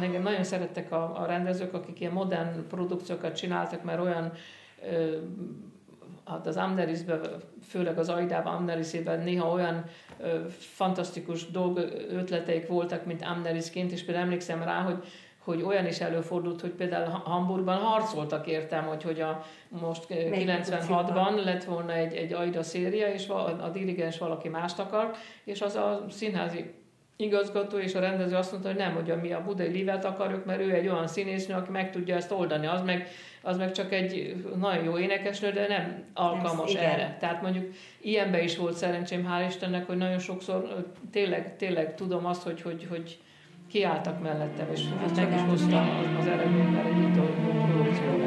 engem nagyon szerettek a rendezők, akik ilyen modern produkciókat csináltak, mert olyan hát az Amnerisben, főleg az Aidában, Amnerisében néha olyan fantasztikus ötleteik voltak, mint Amnerisként, és például emlékszem rá, hogy olyan is előfordult, hogy például Hamburgban harcoltak értem, hogy most 96-ban lett volna egy Aida széria, és a dirigens valaki mást akar, és az a színházi igazgató és a rendező azt mondta, hogy nem, hogy mi a Budai Livet akarjuk, mert ő egy olyan színésznő, aki meg tudja ezt oldani, az meg csak egy nagyon jó énekesnő, de nem alkalmas erre. Tehát mondjuk ilyenben is volt szerencsém, hál' Istennek, hogy nagyon sokszor tényleg tudom azt, hogy kiálltak mellettem, és meg is hoztam az eredményben egy itt a produkcióban.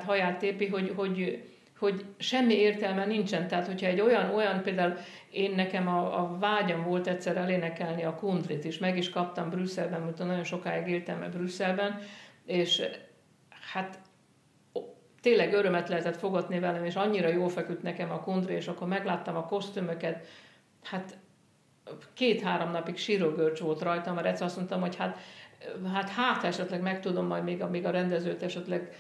Haját tépi, hogy semmi értelme nincsen. Tehát, hogyha egy olyan például nekem a vágyam volt egyszer elénekelni a Kundrit is, meg is kaptam Brüsszelben, mert nagyon sokáig éltem Brüsszelben, és hát tényleg örömet lehetett fogadni velem, és annyira jól feküdt nekem a Kundri, és akkor megláttam a kosztümöket, hát 2-3 napig sírogörcs volt rajtam, mert egyszer azt mondtam, hogy hát esetleg meg tudom majd még a rendezőt esetleg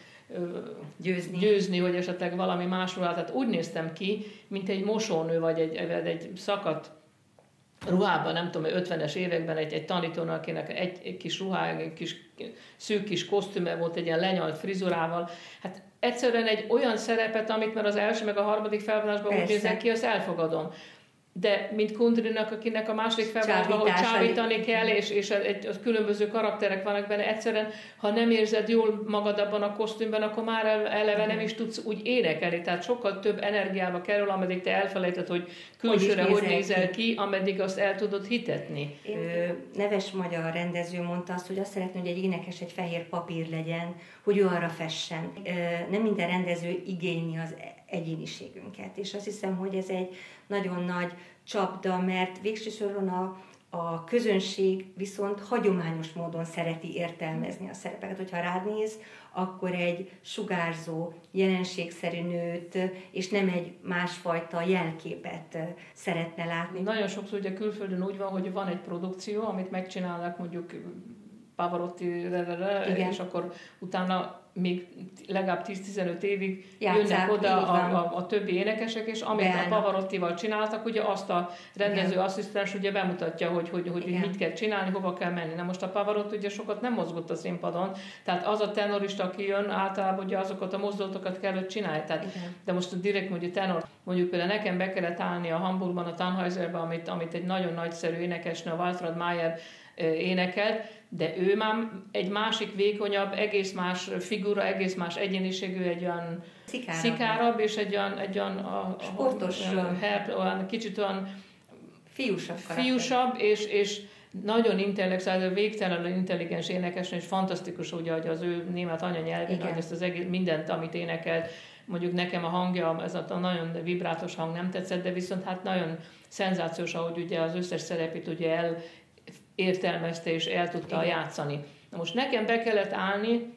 győzni, hogy esetleg valami másról áll. Tehát úgy néztem ki, mint egy mosónő, vagy egy szakadt ruhában, nem tudom, 50-es években egy tanítónak, akinek egy kis ruhája, egy kis szűk kis kosztüme volt, egy ilyen lenyalt frizurával. Hát egyszerűen egy olyan szerepet, amit már az első, meg a harmadik felvonásban úgy néznek ki, azt elfogadom. De mint Kundrinak, akinek a második felvonásban, hogy csábítani kell, és különböző karakterek vannak benne, egyszerűen, ha nem érzed jól magad abban a kosztümben, akkor már eleve nem is tudsz úgy énekelni. Tehát sokkal több energiába kerül, ameddig te elfelejted, hogy külsőre hogy nézel ki, ameddig azt el tudod hitetni. Neves magyar rendező mondta azt, hogy azt szeretné, hogy egy énekes egy fehér papír legyen, hogy ő arra fessen. Nem minden rendező igényli az egyéniségünket, és azt hiszem, hogy ez egy nagyon nagy csapda, mert végső soron A közönség viszont hagyományos módon szereti értelmezni a szerepeket. Hogyha rád néz, akkor egy sugárzó, jelenségszerű nőt, és nem egy másfajta jelképet szeretne látni. Nagyon sokszor ugye külföldön úgy van, hogy van egy produkció, amit megcsinálnak mondjuk Pavarotti, és akkor utána még legalább 10-15 évig jönnek oda a többi énekesek, és amit a Pavarottival csináltak, ugye azt a rendező asszisztens ugye bemutatja, hogy mit kell csinálni, hova kell menni. Na most a Pavarotti ugye sokat nem mozgott a színpadon, tehát az a tenorista, aki jön, általában ugye azokat a mozdulatokat kell, hogy csinálja. Tehát, de most direkt mondjuk tenor, mondjuk például nekem be kellett állni a Hamburgban, a Tannhäuserben, amit egy nagyon nagyszerű énekesnő, a Waltraud Mayer énekelt, de ő már egy másik vékonyabb, egész más figura, egész más egyéniségű, egy olyan szikárabb, és egy olyan sportos, olyan kicsit olyan fiúsabb és nagyon intellektuális, végtelenül intelligens énekesnő, és fantasztikus, ugye, hogy az ő német anyanyelvén, hogy ezt az egész, mindent, amit énekelt, mondjuk nekem a hangja, ez a nagyon vibrátos hang nem tetszett, de viszont hát nagyon szenzációs, ahogy ugye az összes szerepét ugye értelmezte és el tudta játszani. Na most nekem be kellett állni,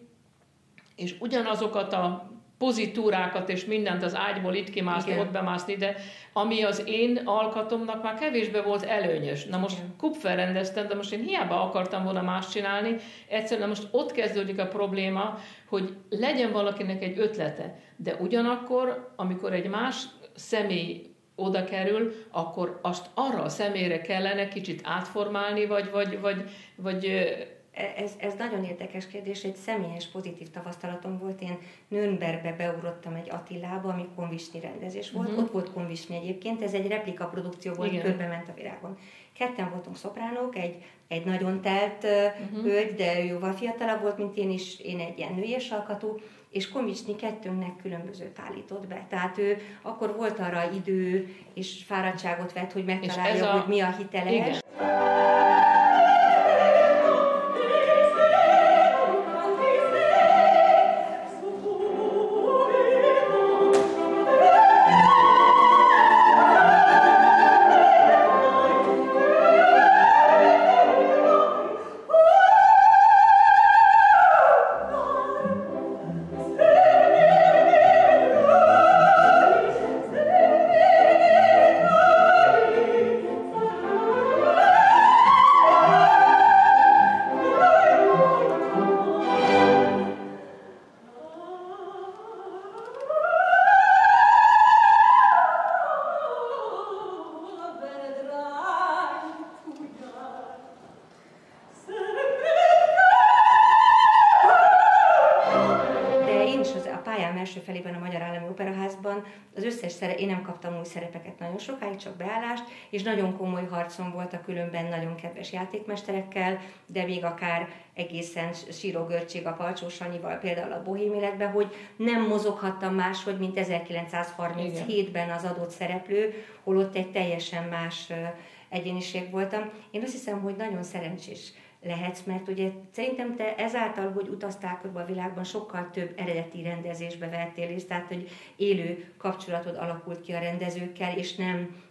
és ugyanazokat a pozitúrákat és mindent az ágyból itt kimászni, ott bemászni, de ami az én alkatomnak már kevésbé volt előnyös. Na most Kupfer rendeztem, de most én hiába akartam volna más csinálni, egyszerűen most ott kezdődik a probléma, hogy legyen valakinek egy ötlete, de ugyanakkor, amikor egy más személy oda kerül, akkor azt arra a személyre kellene kicsit átformálni, vagy Ez nagyon érdekes kérdés, egy személyes pozitív tapasztalatom volt. Én Nürnbergbe beugrottam egy Attilába, ami Konvisnyi rendezés volt. Ott volt Konvisnyi egyébként, ez egy replika produkció volt, körbe ment a világon. Ketten voltunk szopránok, egy nagyon telt hölgy, de ő jóval fiatalabb volt, mint én is, én egy ilyen nőies alkatú, és Konvisnyi kettőnknek különbözőt állított be. Tehát ő akkor volt arra idő, és fáradtságot vett, hogy megtalálja, hogy mi a hiteles. Igen. Első felében a Magyar Állami Operaházban az összes én nem kaptam új szerepeket nagyon sokáig, csak beállást, és nagyon komoly harcom volt a különben nagyon kedves játékmesterekkel, de még akár egészen síró görcség a Palcsó Sanyival, például a Bohém Életben, hogy nem mozoghattam máshogy, mint 1937-ben az adott szereplő, holott egy teljesen más egyéniség voltam. Én azt hiszem, hogy nagyon szerencsés lehetsz, mert ugye szerintem te ezáltal, hogy utaztál körbe a világban, sokkal több eredeti rendezésbe vettél részt, tehát hogy élő kapcsolatod alakult ki a rendezőkkel, és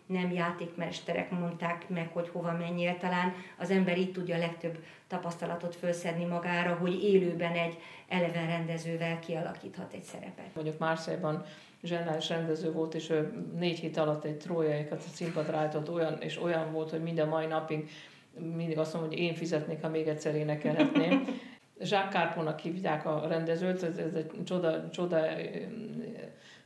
nem játékmesterek mondták meg, hogy hova menjél. Talán az ember így tudja a legtöbb tapasztalatot felszedni magára, hogy élőben egy eleven rendezővel kialakíthat egy szerepet. Mondjuk Marseille-ban zseniális rendező volt, és ő 4 hét alatt egy trójaikat a színpadra állított, olyan volt, hogy minden mai napig mindig azt mondom, hogy én fizetnék, ha még egyszer énekelhetném. Jacques Carpónak hívják a rendezőt, ez egy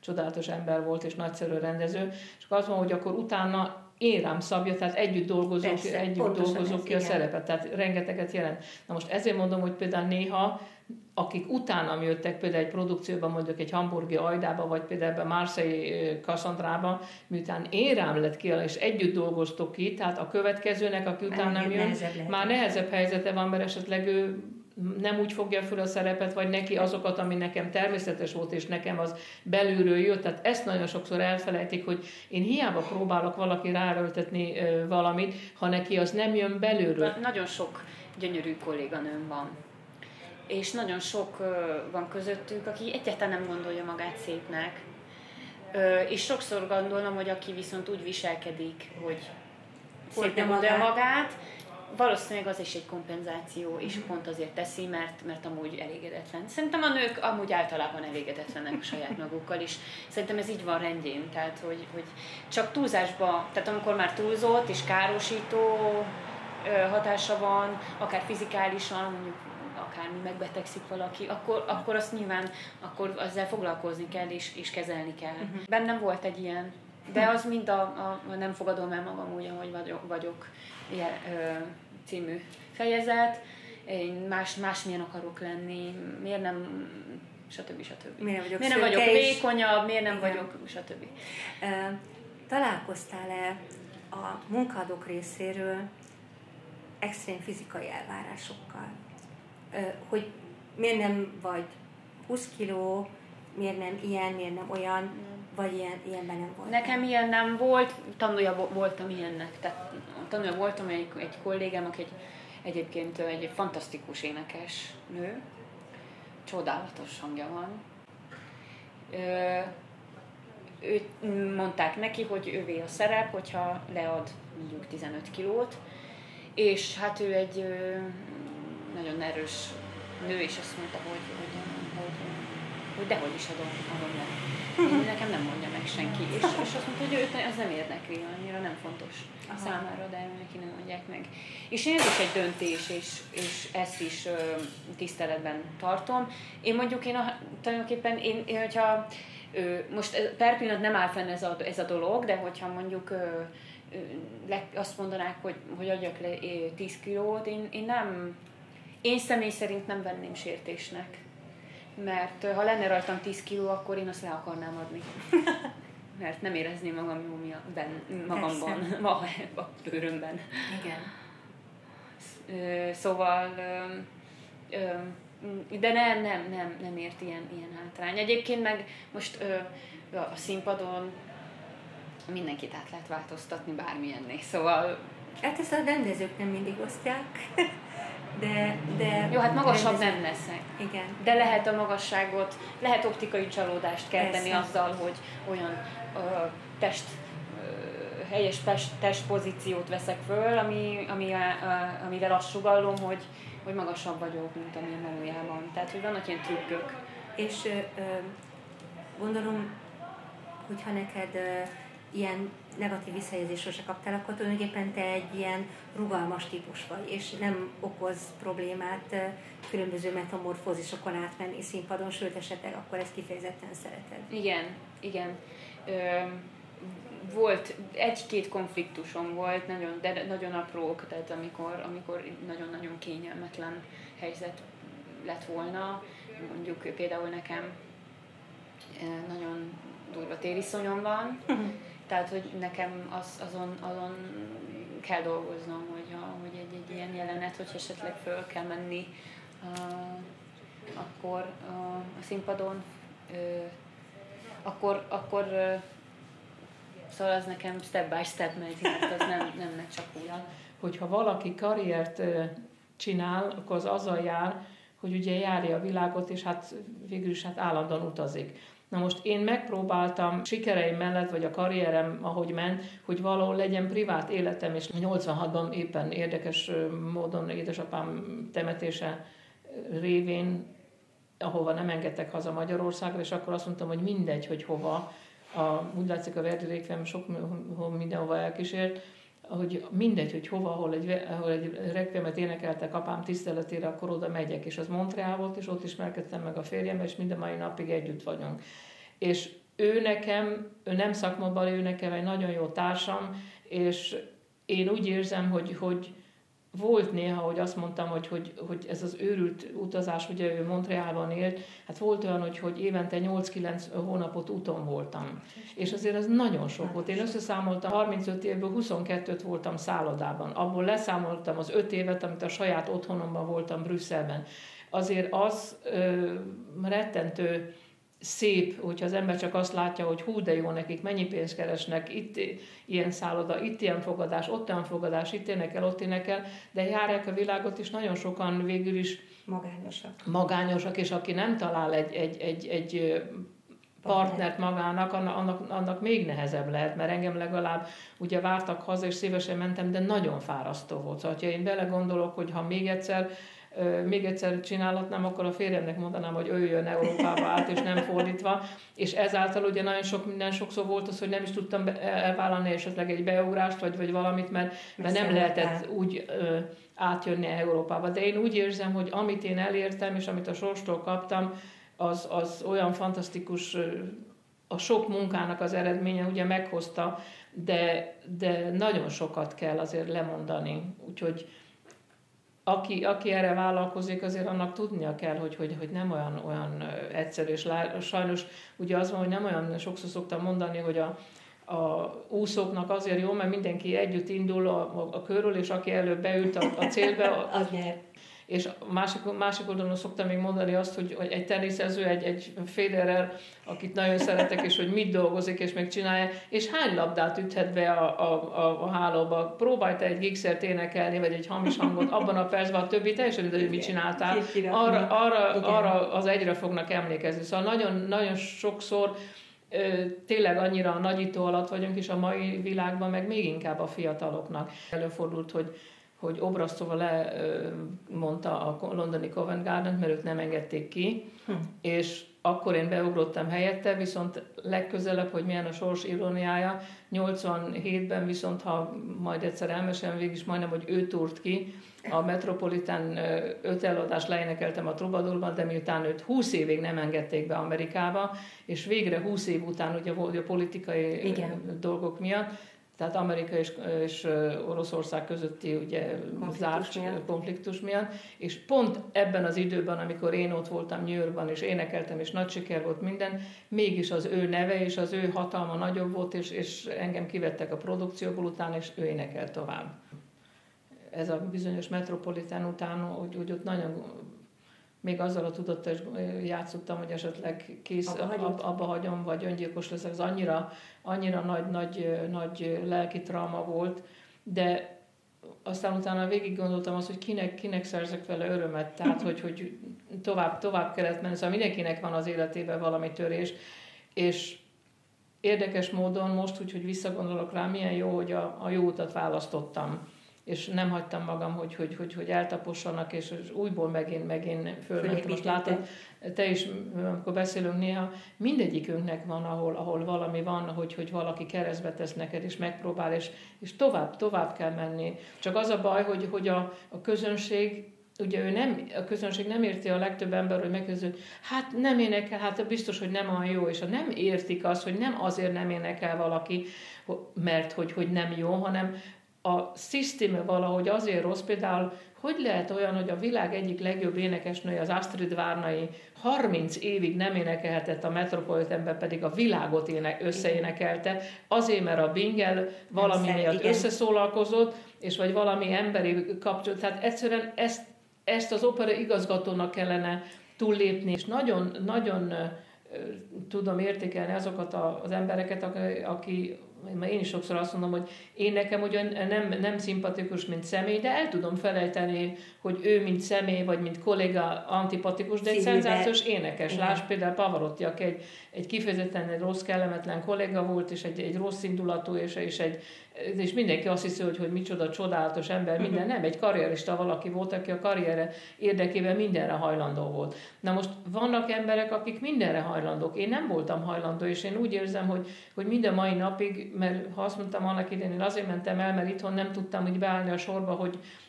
csodálatos ember volt, és nagyszerű rendező, és azt mondom, hogy akkor utána én rám szabja, tehát együtt dolgozunk ki a szerepet, tehát rengeteget jelent. Na most ezért mondom, hogy például néha, akik utánam jöttek például egy produkcióban, mondjuk egy hamburgi Ajdába, vagy például a Marseille Cassandrába, miután én rám lett ki, és együtt dolgoztok ki, tehát a következőnek, aki utánam jön, már nehezebb helyzete van, mert esetleg ő nem úgy fogja fel a szerepet, vagy neki azokat, ami nekem természetes volt, és nekem az belülről jött. Tehát ezt nagyon sokszor elfelejtik, hogy én hiába próbálok valaki ráerőltetni valamit, ha neki az nem jön belülről. Nagyon sok gyönyörű kolléganőm van. És nagyon sok van közöttük, aki egyáltalán nem gondolja magát szépnek. És sokszor gondolom, hogy aki viszont úgy viselkedik, hogy szépnek gondolja magát. Valószínűleg az is egy kompenzáció, és pont azért teszi, mert amúgy elégedetlen. Szerintem a nők amúgy általában elégedetlenek a saját magukkal is. Szerintem ez így van rendjén, tehát hogy csak túlzásba, tehát amikor már túlzott és károsító hatása van, akár fizikálisan, mondjuk akármi megbetegszik valaki, akkor azt nyilván akkor ezzel foglalkozni kell és kezelni kell. Bennem volt egy ilyen, de az mind a nem fogadom el magam úgy, ahogy vagyok ilyen, című fejezet. Én másmilyen akarok lenni, miért nem, stb. Miért nem vagyok vékonyabb, miért nem vagyok, stb. Találkoztál-e a munkaadók részéről extrém fizikai elvárásokkal? Hogy miért nem vagy 20 kiló, miért nem ilyen, miért nem olyan, vagy ilyenben nem volt? Nekem ilyen nem volt, tanulja voltam ilyennek. Tehát tanulja voltam egy kollégám, aki egyébként egy fantasztikus énekes nő, csodálatos hangja van. Őt mondták neki, hogy ővé a szerep, hogyha lead mondjuk 15 kilót, és hát ő egy nagyon erős nő, és azt mondta, hogy dehogy is adom le. Nekem nem mondja meg senki. És azt mondta, hogy őt ez nem érdekli, annyira nem fontos számára, de neki nem mondják meg. És ez is egy döntés, és ezt is tiszteletben tartom. Én mondjuk, tulajdonképpen, hogyha most per pillanat nem áll fenn ez a dolog, de hogyha mondjuk azt mondanák, hogy adjak le 10 kilót, én személy szerint nem venném sértésnek. Mert ha lenne rajtam 10 kiló, akkor én azt le akarnám adni. Mert nem érezném magam jól magamban, a bőrömben. Igen. Szóval, de nem ért ilyen hátrány. Egyébként meg most a színpadon mindenkit át lehet változtatni bármilyenné, szóval... Hát ezt a rendezők nem mindig osztják. De jó, hát magasabb nem leszek. Igen. De lehet a magasságot, lehet optikai csalódást kelteni azzal, hogy olyan helyes testpozíciót veszek föl, amivel azt sugallom, hogy magasabb vagyok, mint amilyen valójában. Tehát, hogy vannak ilyen trükkök. És gondolom, hogyha neked ilyen negatív visszajelzésről se kaptál, akkor tulajdonképpen te egy ilyen rugalmas típus vagy, és nem okoz problémát különböző metamorfózisokon átmenni színpadon, sőt esetleg akkor ezt kifejezetten szereted. Igen. Volt, egy-két konfliktusom volt, de nagyon aprók, tehát amikor nagyon-nagyon kényelmetlen helyzet lett volna, mondjuk például nekem nagyon durva tériszonyom van, tehát, hogy nekem azon kell dolgoznom, hogy egy ilyen jelenet, hogy esetleg föl kell menni akkor a színpadon, akkor szóval az nekem step by step megy, mert az nem csak olyan. Hogyha valaki karriert csinál, akkor az azzal jár, hogy ugye járja a világot, és hát végül is állandóan utazik. Na most én megpróbáltam sikereim mellett, vagy a karrierem, ahogy ment, hogy valahol legyen privát életem, és 86-ban éppen érdekes módon édesapám temetése révén, ahova nem engedtek haza Magyarországra, és akkor azt mondtam, hogy mindegy, hogy hova. Úgy látszik, a Verdi Requiem sok mindenhova elkísért, hogy mindegy, hogy hova, ahol egy requiemet énekeltek apám tiszteletére, akkor oda megyek, és az Montreal volt, és ott ismerkedtem meg a férjemmel, és mind a mai napig együtt vagyunk. És ő nem szakmában, ő nekem egy nagyon jó társam, és én úgy érzem, hogy volt néha, hogy azt mondtam, hogy ez az őrült utazás, ugye ő Montrealban élt, hát volt olyan, hogy évente 8-9 hónapot úton voltam. És azért ez nagyon sok volt. Én összeszámoltam, 35 évből 22-t voltam szállodában. Abból leszámoltam az 5 évet, amit a saját otthonomban voltam Brüsszelben. Azért az rettentő szép, hogyha az ember csak azt látja, hogy hú, de jó nekik, mennyi pénzt keresnek, itt ilyen szálloda, itt ilyen fogadás, ott olyan fogadás, itt énekel, ott énekel, de járják a világot, és nagyon sokan végül is magányosak, és aki nem talál egy partnert magának, annak még nehezebb lehet, mert engem legalább ugye vártak haza, és szívesen mentem, de nagyon fárasztó volt. Szóval, ha én belegondolok, hogy ha még egyszer csinálhatnám, akkor a férjemnek mondanám, hogy ő jön Európába át, és nem fordítva. És ezáltal ugye nagyon sok minden sokszor volt az, hogy nem is tudtam elvállalni esetleg egy beugrást, vagy valamit, mert nem lehetett úgy átjönni Európába. De én úgy érzem, hogy amit én elértem, és amit a sorstól kaptam, az olyan fantasztikus, a sok munkának az eredménye ugye meghozta, de nagyon sokat kell azért lemondani. Úgyhogy aki erre vállalkozik, azért annak tudnia kell, hogy nem olyan egyszerű, és sajnos ugye az van, hogy nem olyan, sokszor szoktam mondani, hogy a úszóknak azért jó, mert mindenki együtt indul a körül, és aki előbb beült a célbe, az nyer. És másik oldalon szoktam még mondani azt, hogy egy teniszező, egy Federer, akit nagyon szeretek, és hogy mit dolgozik, és megcsinálja, és hány labdát üthet be a hálóba. Próbálj te egy gigsert énekelni, vagy egy hamis hangot, abban a percben a többi teljesen mindegy, hogy mit csináltál. Arra az egyre fognak emlékezni. Szóval nagyon, nagyon sokszor tényleg annyira nagyító alatt vagyunk, és a mai világban meg még inkább a fiataloknak. Előfordult, hogy Obrasztova lemondta a londoni Covent Garden-t, mert őt nem engedték ki, és akkor én beugrottam helyette, viszont legközelebb, hogy milyen a sors iróniája, 87-ben viszont, ha majd egyszer elmesélem végig is, majdnem, hogy ő túrt ki, a Metropolitan 5 előadást leénekeltem a Troubadourban, de miután őt 20 évig nem engedték be Amerikába, és végre 20 év után ugye volt a politikai dolgok miatt, tehát Amerika és Oroszország közötti ugye zárt konfliktus miatt, és pont ebben az időben, amikor én ott voltam New Yorkban, és énekeltem, és nagy siker volt minden, mégis az ő neve és az ő hatalma nagyobb volt, és engem kivettek a produkcióból utána, és ő énekel tovább. Ez a bizonyos Metropolitan után, hogy ott nagyon, még azzal a tudattal is játszottam, hogy esetleg abba hagyom, vagy öngyilkos leszek, az annyira nagy lelki trauma volt, de aztán utána végig gondoltam azt, hogy kinek szerzek vele örömet, tehát hogy tovább kellett menni, szóval mindenkinek van az életében valami törés, és érdekes módon most, hogy visszagondolok rá, milyen jó, hogy a jó utat választottam, és nem hagytam magam, hogy eltapossanak, és újból megint fölmentem. Most látod, te is, amikor beszélünk néha, mindegyikünknek van, ahol valami van, hogy valaki keresztbe tesz neked, és megpróbál, és tovább kell menni. Csak az a baj, hogy a közönség, ugye a közönség nem érti, a legtöbb ember, hogy megkérdezi, hogy hát nem énekel, hát biztos, hogy nem olyan jó, és nem értik azt, hogy nem azért nem énekel valaki, mert hogy nem jó, hanem a szisztéma valahogy azért rossz, például hogy lehet olyan, hogy a világ egyik legjobb énekesnője, az Astrid Varnai 30 évig nem énekelhetett a Metropolitanben, pedig a világot összeénekelte, azért, mert a Bingel valami miatt összeszólalkozott, és vagy valami emberi kapcsolat. Tehát egyszerűen ezt az opera igazgatónak kellene túllépni, és nagyon, nagyon tudom értékelni azokat az embereket, aki én is sokszor azt mondom, hogy én nekem ugyan nem szimpatikus, mint személy, de el tudom felejteni, hogy ő, mint személy, vagy mint kolléga antipatikus, de egy szenzációs énekes. Lásd például Pavarotti, aki egy kifejezetten egy rossz, kellemetlen kolléga volt, és egy rossz indulatú, és mindenki azt hiszi, hogy micsoda csodálatos ember, minden nem, egy karrierista valaki volt, aki a karriere érdekében mindenre hajlandó volt. Na most vannak emberek, akik mindenre hajlandók. Én nem voltam hajlandó, és én úgy érzem, hogy minden mai napig, mert ha azt mondtam annak idején, én azért mentem el, mert itthon nem tudtam úgy beállni a sorba,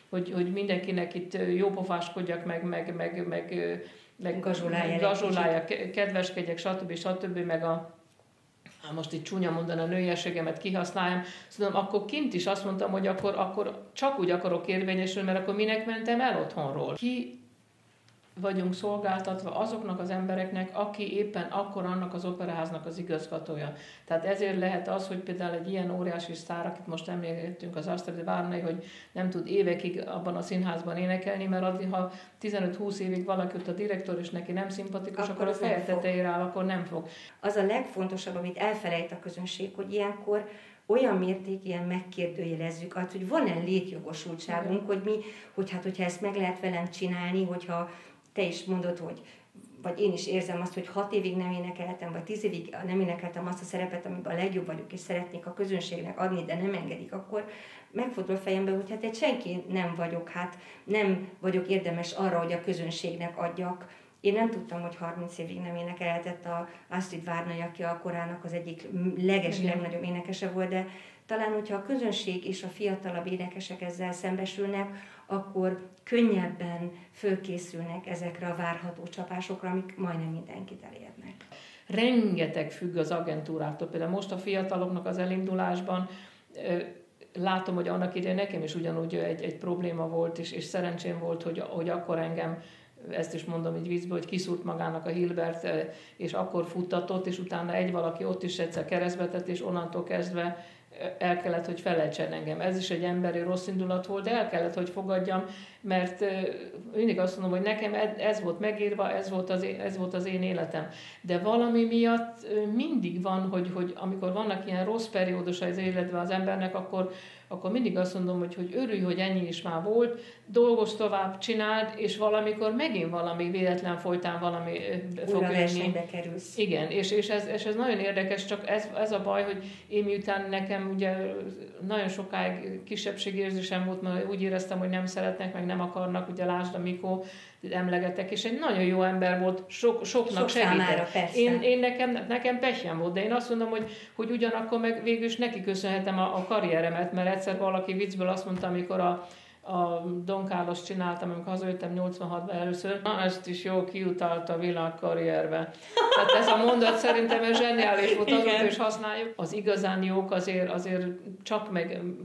hogy mindenkinek itt jópofáskodjak, meg gazsolálja, kedveskedjek, stb. Meg most itt csúnya mondani, a nőiességemet kihasználjam. Szóval akkor kint is azt mondtam, hogy akkor csak úgy akarok érvényesülni, mert akkor minek mentem el otthonról. Ki vagyunk szolgáltatva azoknak az embereknek, aki éppen akkor annak az operaháznak az igazgatója. Tehát ezért lehet az, hogy például egy ilyen óriási sztár, akit most emlékeztünk, az Astrid Varnai, hogy nem tud évekig abban a színházban énekelni, mert addig, ha 15-20 évig valaki ott a direktor és neki nem szimpatikus, akkor a feje tetejére áll, akkor nem fog. Az a legfontosabb, amit elfelejt a közönség, hogy ilyenkor olyan mértékben megkérdőjelezzük azt, hogy van-e létjogosultságunk, hogy hogyha ezt meg lehet velem csinálni, hogyha te is mondod, hogy vagy én is érzem azt, hogy 6 évig nem énekeltem, vagy 10 évig nem énekeltem azt a szerepet, amiben a legjobb vagyok, és szeretnék a közönségnek adni, de nem engedik, akkor megfordul a fejembe, hogy hát egy senki nem vagyok, hát nem vagyok érdemes arra, hogy a közönségnek adjak. Én nem tudtam, hogy 30 évig nem énekelhetett a Astrid Várnai, aki a korának az egyik legnagyobb énekese volt, de talán, hogyha a közönség és a fiatalabb énekesek ezzel szembesülnek, akkor könnyebben fölkészülnek ezekre a várható csapásokra, amik majdnem mindenkit elérnek. Rengeteg függ az agentúrától. Például most a fiataloknak az elindulásban látom, hogy annak idején nekem is ugyanúgy egy probléma volt, és szerencsém volt, hogy akkor engem, ezt is mondom így vízből, hogy kiszúrt magának a Hilbert, és akkor futtatott, és utána egy valaki ott is egyszer keresztbe tett, és onnantól kezdve el kellett, hogy felejtsen engem. Ez is egy emberi rossz indulat volt, de el kellett, hogy fogadjam, mert mindig azt mondom, hogy nekem ez volt megírva, ez volt az én életem. De valami miatt mindig van, hogy amikor vannak ilyen rossz periódusai az életben az embernek, akkor mindig azt mondom, hogy örülj, hogy ennyi is már volt, dolgozz tovább, csináld, és valamikor megint valami véletlen folytán valami fog jönni. Versenybe kerülsz. Igen, és ez nagyon érdekes, csak ez a baj, hogy én miután nekem ugye nagyon sokáig kisebbségérzésem volt, mert úgy éreztem, hogy nem szeretnek, meg nem akarnak, ugye lásd a Mikó, emlegetek, és egy nagyon jó ember volt, soknak segített. Én nekem pehjem volt, de én azt mondom, hogy ugyanakkor meg végül is neki köszönhetem a karrieremet, mert egyszer valaki viccből azt mondta, amikor a Don Carlos csináltam, amikor hazajöttem 86-ban először, na ezt is jó kiutalt a világ karrierbe. Tehát ez a mondat szerintem ez zseniális volt, azóta is használjuk. Az igazán jók azért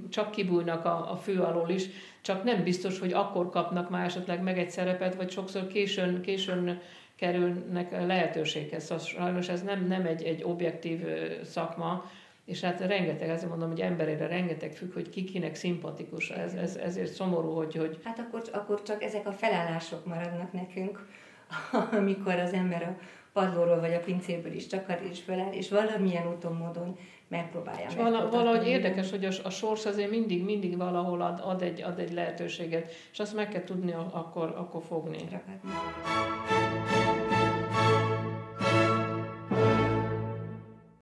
csak kibújnak a fő alól is, csak nem biztos, hogy akkor kapnak már esetleg meg egy szerepet, vagy sokszor későn kerülnek lehetőséghez. Szóval sajnos ez nem egy objektív szakma, és hát rengeteg, ezért mondom, hogy emberére rengeteg függ, hogy kinek szimpatikus. Ezért szomorú, hogy... Hát akkor csak ezek a felállások maradnak nekünk, amikor az ember a padlóról vagy a pincéből is csakar és föláll, és valamilyen úton, módon megpróbálja. Valahogy érdekes, hogy a sors azért mindig valahol ad egy lehetőséget, és azt meg kell tudni akkor fogni. Ragadni.